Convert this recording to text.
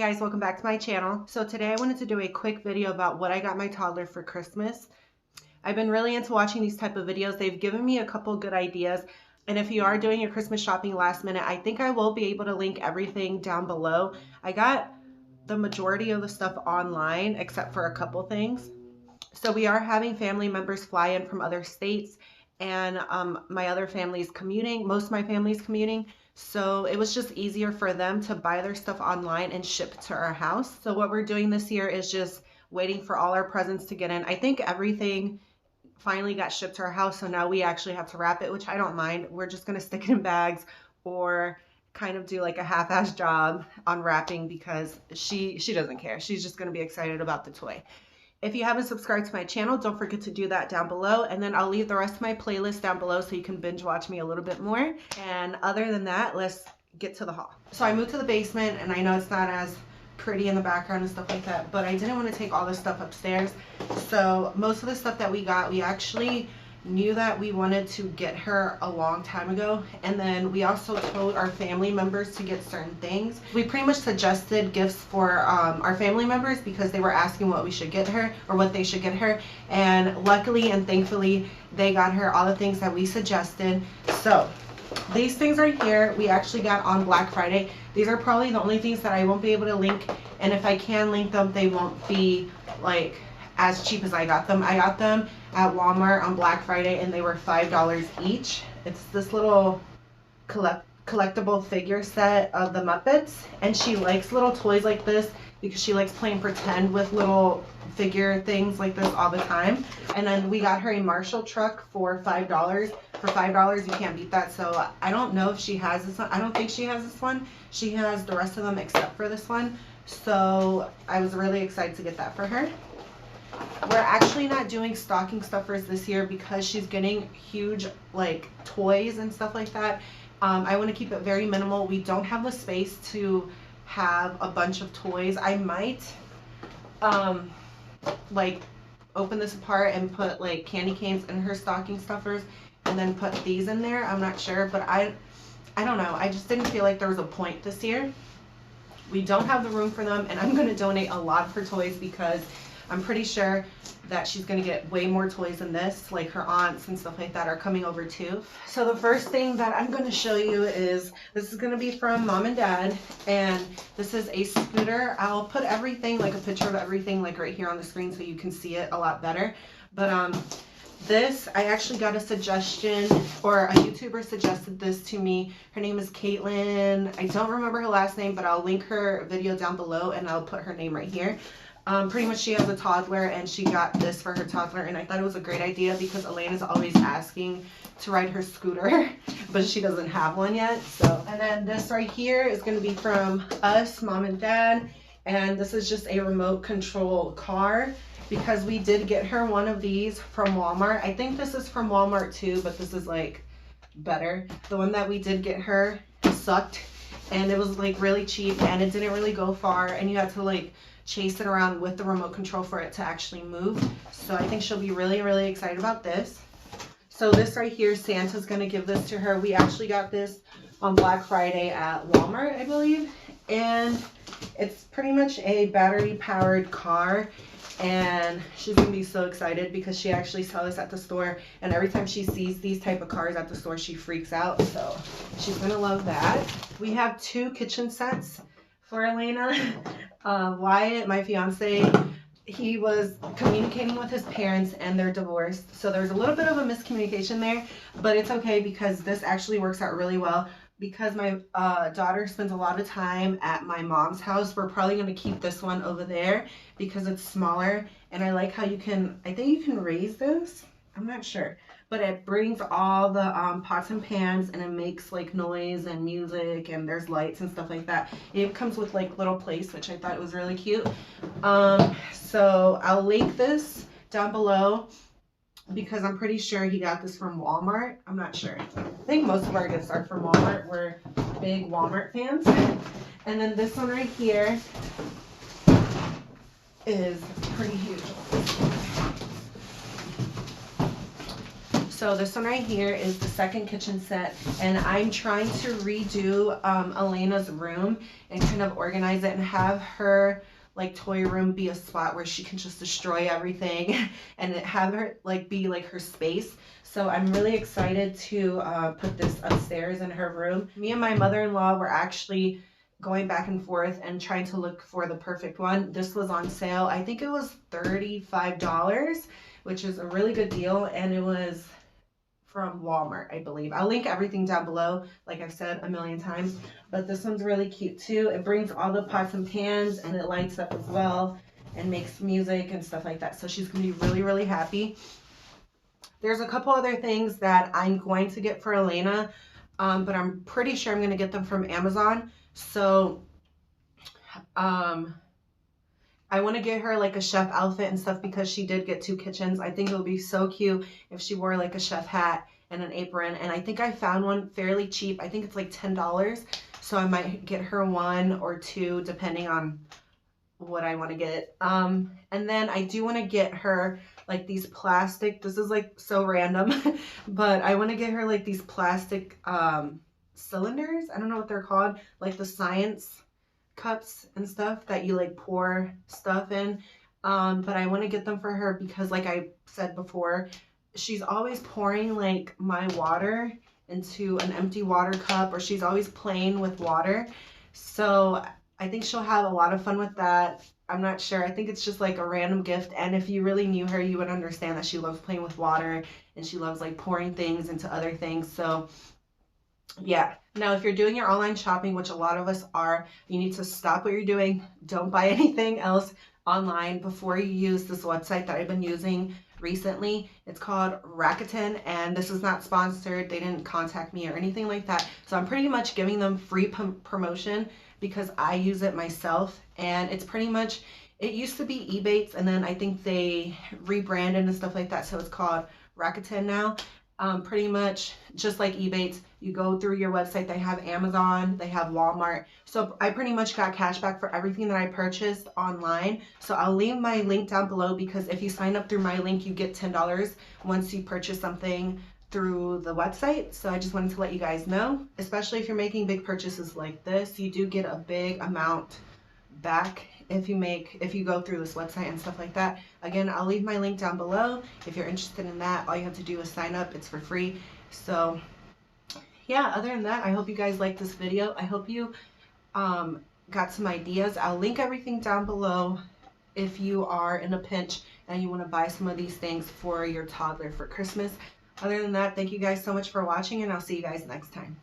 guys, welcome back to my channel. So today I wanted to do a quick video about what I got my toddler for Christmas. I've been really into watching these type of videos. They've given me a couple good ideas. And if you are doing your Christmas shopping last minute, I think I will be able to link everything down below. I got the majority of the stuff online except for a couple things. So we are having family members fly in from other states, and my other family's commuting. Most of my family's commuting. So it was just easier for them to buy their stuff online and ship to our house. So what we're doing this year is just waiting for all our presents to get in. I think everything finally got shipped to our house, so now we actually have to wrap it, which I don't mind. We're just gonna stick it in bags or kind of do like a half-ass job on wrapping because she doesn't care. She's just gonna be excited about the toy. If you haven't subscribed to my channel, don't forget to do that down below. And then I'll leave the rest of my playlist down below so you can binge watch me a little bit more. And other than that, let's get to the haul. So I moved to the basement, and I know it's not as pretty in the background and stuff like that, but I didn't want to take all this stuff upstairs. So most of the stuff that we got, we actually knew that we wanted to get her a long time ago, and then we also told our family members to get certain things. We pretty much suggested gifts for our family members because they were asking what we should get her or what they should get her, and luckily and thankfully they got her all the things that we suggested. So these things right here we actually got on Black Friday. These are probably the only things that I won't be able to link, and if I can link them, they won't be like as cheap as I got them. I got them at Walmart on Black Friday and they were $5 each. It's this little collectible figure set of the Muppets, and she likes little toys like this because she likes playing pretend with little figure things like this all the time. And then we got her a Marshall truck for $5. For $5 you can't beat that. So I don't know if she has this one. I don't think she has this one. She has the rest of them except for this one. So I was really excited to get that for her. We're actually not doing stocking stuffers this year because she's getting huge like toys and stuff like that. I want to keep it very minimal. We don't have the space to have a bunch of toys. I might like open this apart and put like candy canes in her stocking stuffers and then put these in there. I'm not sure, but I don't know. I just didn't feel like there was a point this year. We don't have the room for them, and I'm going to donate a lot of her toys because I'm pretty sure that she's going to get way more toys than this. Like her aunts and stuff like that are coming over too. So the first thing that I'm going to show you is, this is going to be from Mom and Dad, and this is a scooter. I'll put everything, like a picture of everything, like right here on the screen so you can see it a lot better. But this, I actually got a suggestion, or a YouTuber suggested this to me. Her name is Caitlin. I don't remember her last name, but I'll link her video down below and I'll put her name right here. Pretty much she has a toddler and she got this for her toddler, and I thought it was a great idea because Elena's always asking to ride her scooter but she doesn't have one yet. So, and then this right here is going to be from us, Mom and Dad, and this is just a remote control car because we did get her one of these from Walmart. I think this is from Walmart too, but this is like better. The one that we did get her sucked, and it was like really cheap and it didn't really go far, and you had to like chase it around with the remote control for it to actually move. So I think she'll be really, really excited about this. So this right here, Santa's gonna give this to her. We actually got this on Black Friday at Walmart, I believe. And it's pretty much a battery powered car. And she's gonna be so excited because she actually saw this at the store, and every time she sees these type of cars at the store, she freaks out. So she's gonna love that. We have two kitchen sets for Elena. Wyatt, my fiance, he was communicating with his parents and they're divorced. So there's a little bit of a miscommunication there, but it's okay because this actually works out really well. Because my daughter spends a lot of time at my mom's house, we're probably going to keep this one over there because it's smaller. And I like how you can, I think you can raise this. I'm not sure. But it brings all the pots and pans, and it makes like noise and music, and there's lights and stuff like that. It comes with like little plates, which I thought was really cute. So I'll link this down below because I'm pretty sure he got this from Walmart. I'm not sure. I think most of our gifts are from Walmart. We're big Walmart fans. And then this one right here is pretty huge. So this one right here is the second kitchen set, and I'm trying to redo Elena's room and kind of organize it and have her like toy room be a spot where she can just destroy everything and have her like be like her space. So I'm really excited to put this upstairs in her room. Me and my mother-in-law were actually going back and forth and trying to look for the perfect one. This was on sale. I think it was $35, which is a really good deal, and it was from Walmart, I believe. I'll link everything down below, like I've said a million times, but this one's really cute too. It brings all the pots and pans, and it lights up as well and makes music and stuff like that. So she's gonna be really, really happy. There's a couple other things that I'm going to get for Elena, but I'm pretty sure I'm gonna get them from Amazon. So I want to get her like a chef outfit and stuff because she did get 2 kitchens. I think it would be so cute if she wore like a chef hat and an apron. And I think I found one fairly cheap. I think it's like $10. So I might get her 1 or 2 depending on what I want to get. And then I do want to get her like these plastic, this is like so random, but I want to get her like these plastic cylinders. I don't know what they're called, like the science cups and stuff that you like pour stuff in, but I want to get them for her because like I said before, she's always pouring like my water into an empty water cup, or she's always playing with water. So I think she'll have a lot of fun with that. I'm not sure. I think it's just like a random gift, and if you really knew her, you would understand that she loves playing with water and she loves like pouring things into other things. So yeah. Now, if you're doing your online shopping, which a lot of us are, you need to stop what you're doing. Don't buy anything else online before you use this website that I've been using recently. It's called Rakuten, and this is not sponsored. They didn't contact me or anything like that. So I'm pretty much giving them free promotion because I use it myself, and it's pretty much, it used to be Ebates, and then I think they rebranded and stuff like that. So it's called Rakuten now. Pretty much just like Ebates, you go through your website, they have Amazon, they have Walmart. So I pretty much got cash back for everything that I purchased online. So I'll leave my link down below because if you sign up through my link, you get $10 once you purchase something through the website. So I just wanted to let you guys know, especially if you're making big purchases like this, you do get a big amount back if you go through this website and stuff like that. Again, I'll leave my link down below. If you're interested in that, all you have to do is sign up. It's for free. So yeah, other than that, I hope you guys liked this video. I hope you got some ideas. I'll link everything down below if you are in a pinch and you want to buy some of these things for your toddler for Christmas. Other than that, thank you guys so much for watching, and I'll see you guys next time.